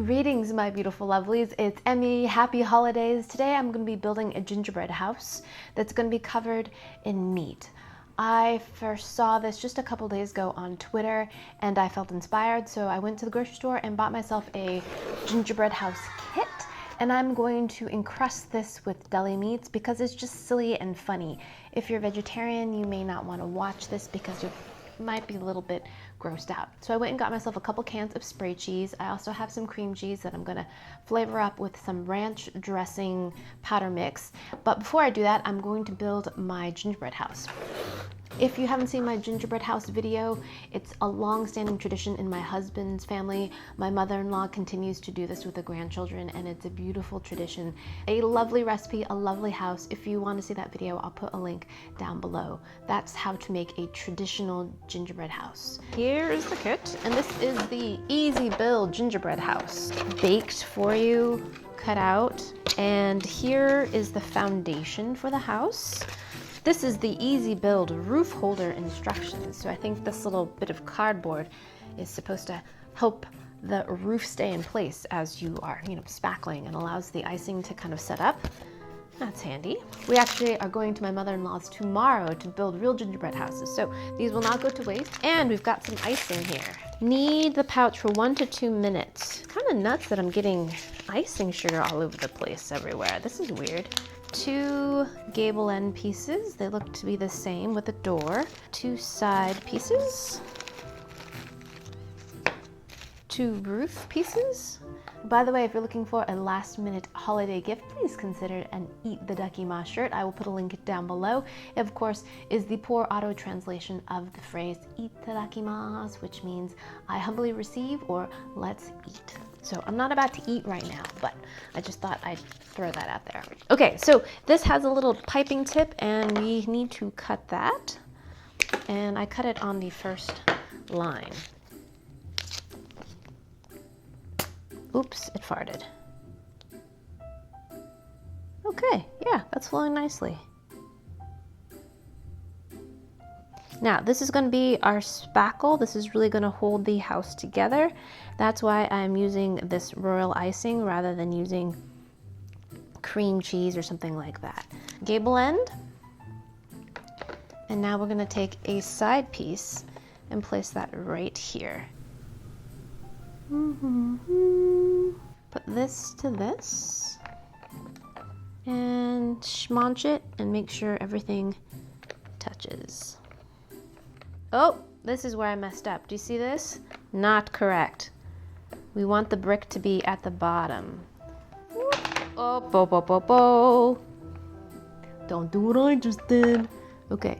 Greetings, my beautiful lovelies. It's Emmy. Happy holidays. Today I'm going to be building a gingerbread house that's going to be covered in meat. I first saw this just a couple days ago on Twitter and I felt inspired, so I went to the grocery store and bought myself a gingerbread house kit. And I'm going to encrust this with deli meats because it's just silly and funny. If you're a vegetarian, you may not want to watch this because you might be a little bit grossed out. So I went and got myself a couple cans of spray cheese. I also have some cream cheese that I'm gonna flavor up with some ranch dressing powder mix. But before I do that, I'm going to build my gingerbread house. If you haven't seen my gingerbread house video, it's a long-standing tradition in my husband's family. My mother-in-law continues to do this with the grandchildren, and it's a beautiful tradition. A lovely recipe, a lovely house. If you want to see that video, I'll put a link down below. That's how to make a traditional gingerbread house. Here is the kit, and this is the easy build gingerbread house. Baked for you, cut out, and here is the foundation for the house. This is the easy build roof holder instructions. So I think this little bit of cardboard is supposed to help the roof stay in place as you are, spackling, and allows the icing to kind of set up. That's handy. We actually are going to my mother-in-law's tomorrow to build real gingerbread houses, so these will not go to waste. And we've got some icing here. Knead the pouch for 1 to 2 minutes. Kind of nuts that I'm getting icing sugar all over the place everywhere. This is weird. 2 gable end pieces. They look to be the same with a door. 2 side pieces. 2 roof pieces. By the way, if you're looking for a last-minute holiday gift, please consider an Eat the Ducky Ma shirt. I will put a link down below. It, of course, is the poor auto translation of the phrase Eat the Ducky Mas, which means I humbly receive or let's eat. So I'm not about to eat right now, but I just thought I'd throw that out there. Okay, so this has a little piping tip and we need to cut that. And I cut it on the first line. Oops, it farted. Okay, yeah, that's flowing nicely. Now, this is going to be our spackle. This is really going to hold the house together. That's why I'm using this royal icing rather than using cream cheese or something like that. Gable end. And now we're going to take a side piece and place that right here. Put this to this and schmonch it and make sure everything touches. Oh, this is where I messed up. Do you see this? Not correct. We want the brick to be at the bottom. Oh, bo, bo, bo, bo. Don't do what I just did. Okay.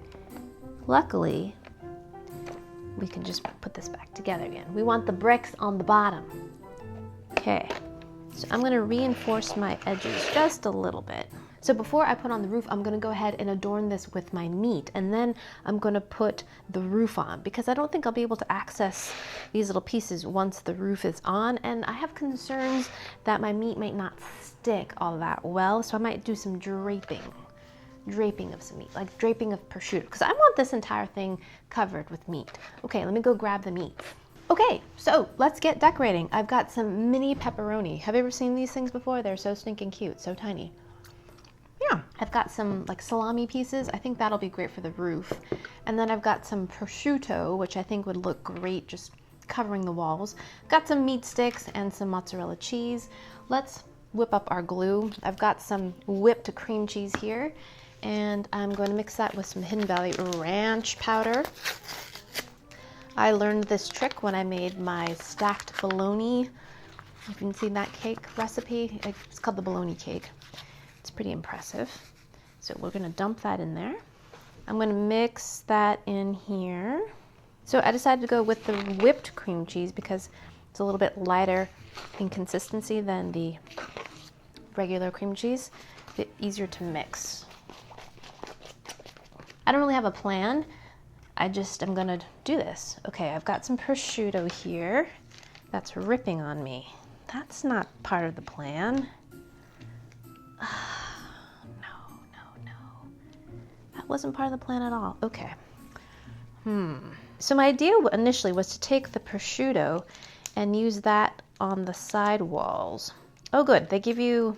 Luckily, we can just put this back together again. We want the bricks on the bottom. Okay. So I'm going to reinforce my edges just a little bit. So before I put on the roof, I'm going to go ahead and adorn this with my meat, and then I'm going to put the roof on because I don't think I'll be able to access these little pieces once the roof is on, and I have concerns that my meat might not stick all that well, so I might do some draping of some meat, like draping of prosciutto, because I want this entire thing covered with meat. Okay, let me go grab the meat. Okay, so let's get decorating. I've got some mini pepperoni. Have you ever seen these things before? They're so stinking cute, so tiny. Yeah, I've got some like salami pieces. I think that'll be great for the roof. And then I've got some prosciutto, which I think would look great just covering the walls. Got some meat sticks and some mozzarella cheese. Let's whip up our glue. I've got some whipped cream cheese here, and I'm going to mix that with some Hidden Valley ranch powder. I learned this trick when I made my stacked bologna. You can see that cake recipe. It's called the bologna cake. It's pretty impressive. So we're going to dump that in there. I'm going to mix that in here. So I decided to go with the whipped cream cheese because it's a little bit lighter in consistency than the regular cream cheese. A bit easier to mix. I don't really have a plan. I'm going to do this. Okay, I've got some prosciutto here. That's ripping on me. That's not part of the plan. That wasn't part of the plan at all. Okay. So my idea initially was to take the prosciutto and use that on the side walls. Oh good, they give you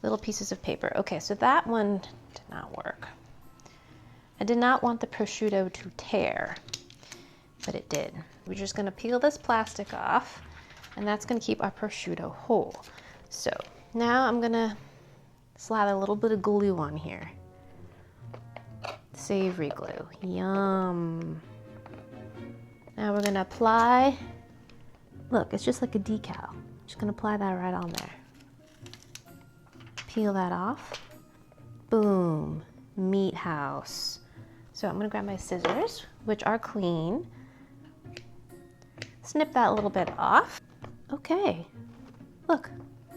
little pieces of paper. Okay, so that one did not work. I did not want the prosciutto to tear, but it did. We're just gonna peel this plastic off, and that's gonna keep our prosciutto whole. So now I'm gonna slather a little bit of glue on here. Savory glue, yum. Now we're gonna apply, look, it's just like a decal. Just gonna apply that right on there. Peel that off. Boom, meat house. So I'm gonna grab my scissors, which are clean. Snip that a little bit off. Okay, look,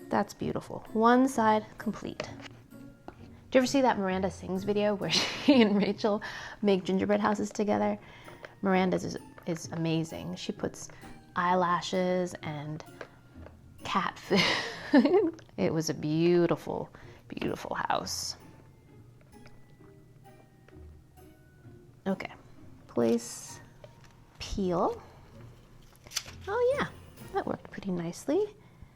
that's beautiful. One side complete. Do you ever see that Miranda Sings video where she and Rachel make gingerbread houses together? Miranda's is amazing. She puts eyelashes and cat food. It was a beautiful, beautiful house. Okay, place, peel. Oh yeah, that worked pretty nicely.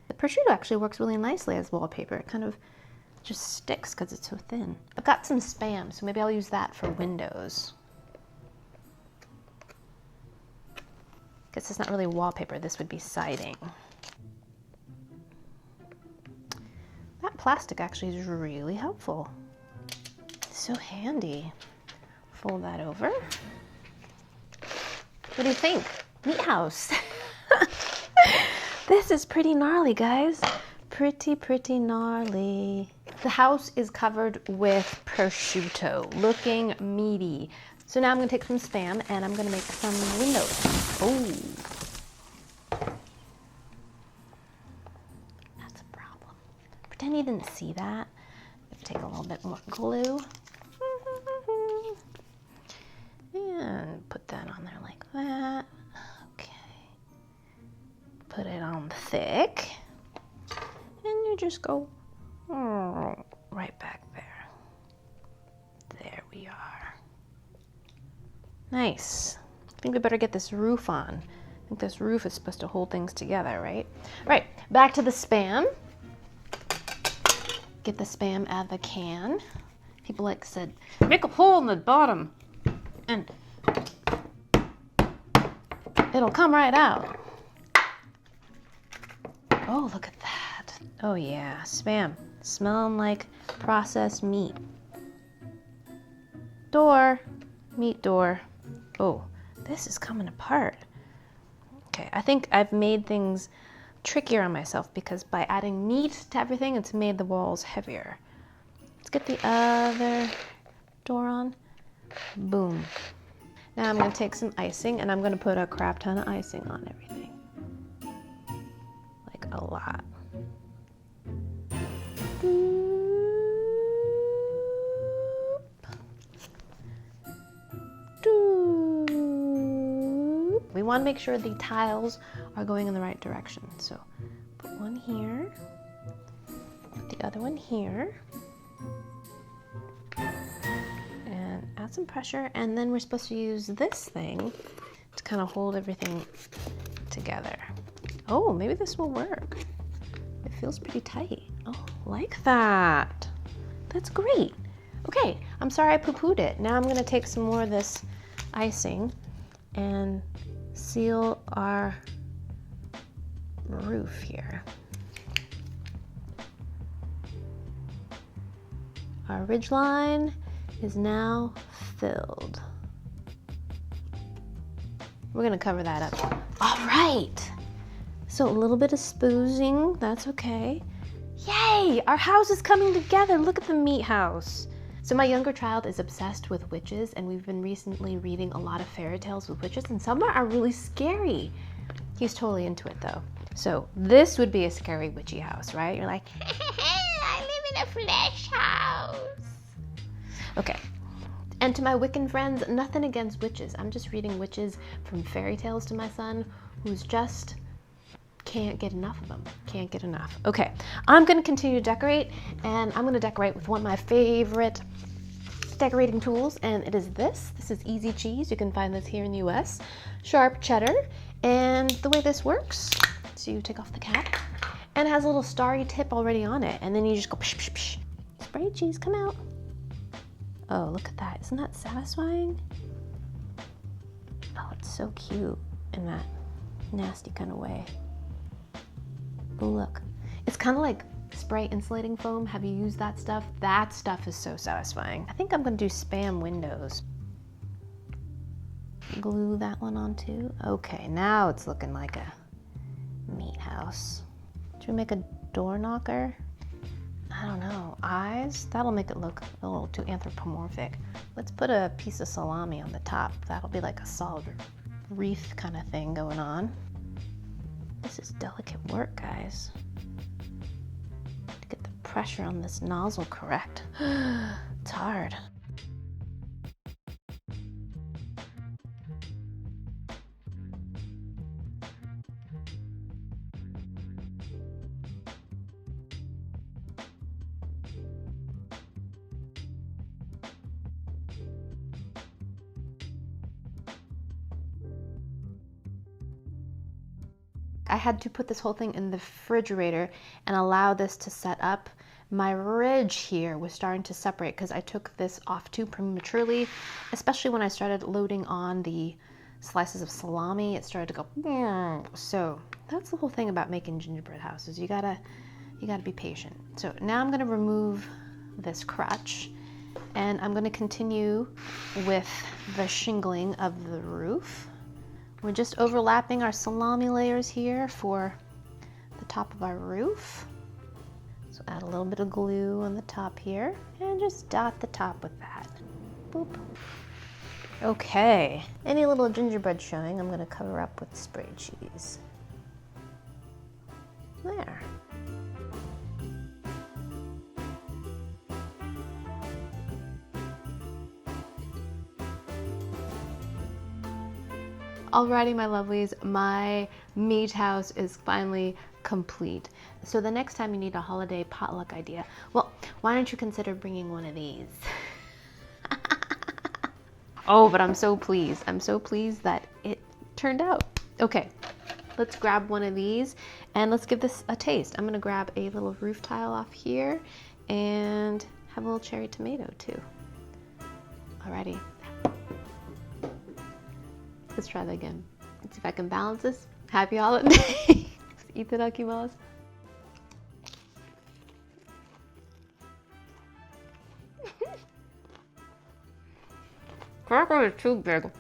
The prosciutto actually works really nicely as wallpaper. It kind of just sticks because it's so thin. I've got some Spam, so maybe I'll use that for windows. Guess it's not really wallpaper, this would be siding. That plastic actually is really helpful. So handy. Fold that over. What do you think? Meat house. This is pretty gnarly, guys. Pretty gnarly. The house is covered with prosciutto, looking meaty. So now I'm gonna take some Spam and I'm gonna make some windows. Oh. That's a problem. Pretend you didn't see that. Take a little bit more glue. And put that on there like that. Okay. Put it on thick. And you just go right back there. There we are. Nice. I think we better get this roof on. I think this roof is supposed to hold things together, right? Right, back to the Spam. Get the Spam out of the can. People like said, make a hole in the bottom and it'll come right out. Oh, look at that. Oh yeah, Spam. Smelling like processed meat. Door. Meat door. Oh, this is coming apart. Okay, I think I've made things trickier on myself because by adding meat to everything, it's made the walls heavier. Let's get the other door on. Boom. Now I'm gonna take some icing and I'm gonna put a crap ton of icing on everything. Like a lot. We want to make sure the tiles are going in the right direction. So put one here, put the other one here, and add some pressure. And then we're supposed to use this thing to kind of hold everything together. Oh, maybe this will work. It feels pretty tight. Oh, like that. That's great. Okay, I'm sorry I poo-pooed it. Now I'm gonna take some more of this icing and seal our roof here. Our ridge line is now filled. We're gonna cover that up. All right. So a little bit of spoozing, that's okay. Yay, our house is coming together. Look at the meat house. So my younger child is obsessed with witches, and we've been recently reading a lot of fairy tales with witches, and some are really scary. He's totally into it though. So this would be a scary witchy house, right? You're like, I live in a flesh house. Okay. And to my Wiccan friends, nothing against witches. I'm just reading witches from fairy tales to my son, who's just can't get enough of them. Can't get enough. Okay, I'm gonna continue to decorate, and I'm gonna decorate with one of my favorite decorating tools, and it is this. This is Easy Cheese. You can find this here in the US. Sharp cheddar. And the way this works, So you take off the cap, and it has a little starry tip already on it, and then you just go psh, psh, psh. Spray cheese, come out. Oh, look at that. Isn't that satisfying? Oh, it's so cute in that nasty kind of way. Oh, look. It's kind of like spray insulating foam. Have you used that stuff? That stuff is so satisfying. I think I'm gonna do Spam windows. Glue that one on too. Okay, now it's looking like a meat house. Should we make a door knocker? I don't know. Eyes? That'll make it look a little too anthropomorphic. Let's put a piece of salami on the top. That'll be like a solid wreath kind of thing going on. This is delicate work, guys. To get the pressure on this nozzle correct. It's hard. I had to put this whole thing in the refrigerator and allow this to set up. My ridge here was starting to separate because I took this off too prematurely, especially when I started loading on the slices of salami. It started to go, so that's the whole thing about making gingerbread houses. You gotta be patient. So now I'm gonna remove this crutch and I'm gonna continue with the shingling of the roof. We're just overlapping our salami layers here for the top of our roof. So add a little bit of glue on the top here and just dot the top with that. Boop. Okay, any little gingerbread showing, I'm gonna cover up with spray cheese. There. Alrighty, my lovelies, my meat house is finally complete. So the next time you need a holiday potluck idea, well, why don't you consider bringing one of these? Oh, but I'm so pleased. I'm so pleased that it turned out. Okay, let's grab one of these and let's give this a taste. I'm gonna grab a little roof tile off here and have a little cherry tomato too. Alrighty. Let's try that again. Let's see if I can balance this. Happy holidays. Itadakimasu. Cracker is too big.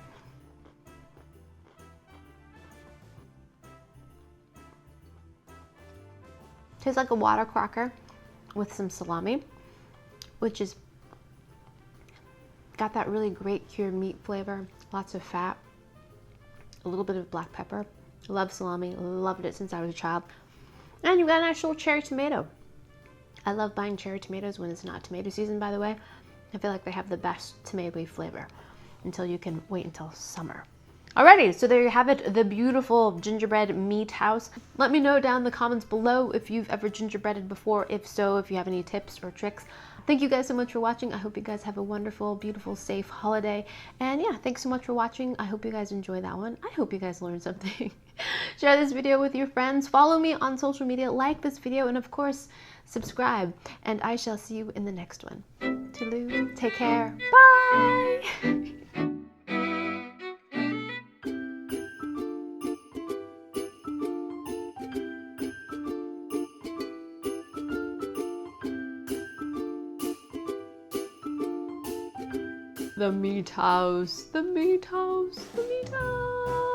Tastes like a water cracker with some salami, which is got that really great cured meat flavor, lots of fat. A little bit of black pepper. Love salami, loved it since I was a child. And you've got an actual cherry tomato. I love buying cherry tomatoes when it's not tomato season, by the way. I feel like they have the best tomatoey flavor until you can wait until summer. Alrighty, so there you have it, the beautiful gingerbread meat house. Let me know down in the comments below if you've ever gingerbreaded before. If so, if you have any tips or tricks. Thank you guys so much for watching. I hope you guys have a wonderful, beautiful, safe holiday. And yeah, thanks so much for watching. I hope you guys enjoy that one. I hope you guys learned something. Share this video with your friends. Follow me on social media, like this video, and of course, subscribe. And I shall see you in the next one. Toodaloo. Take care. Bye. The meat house, the meat house, the meat house.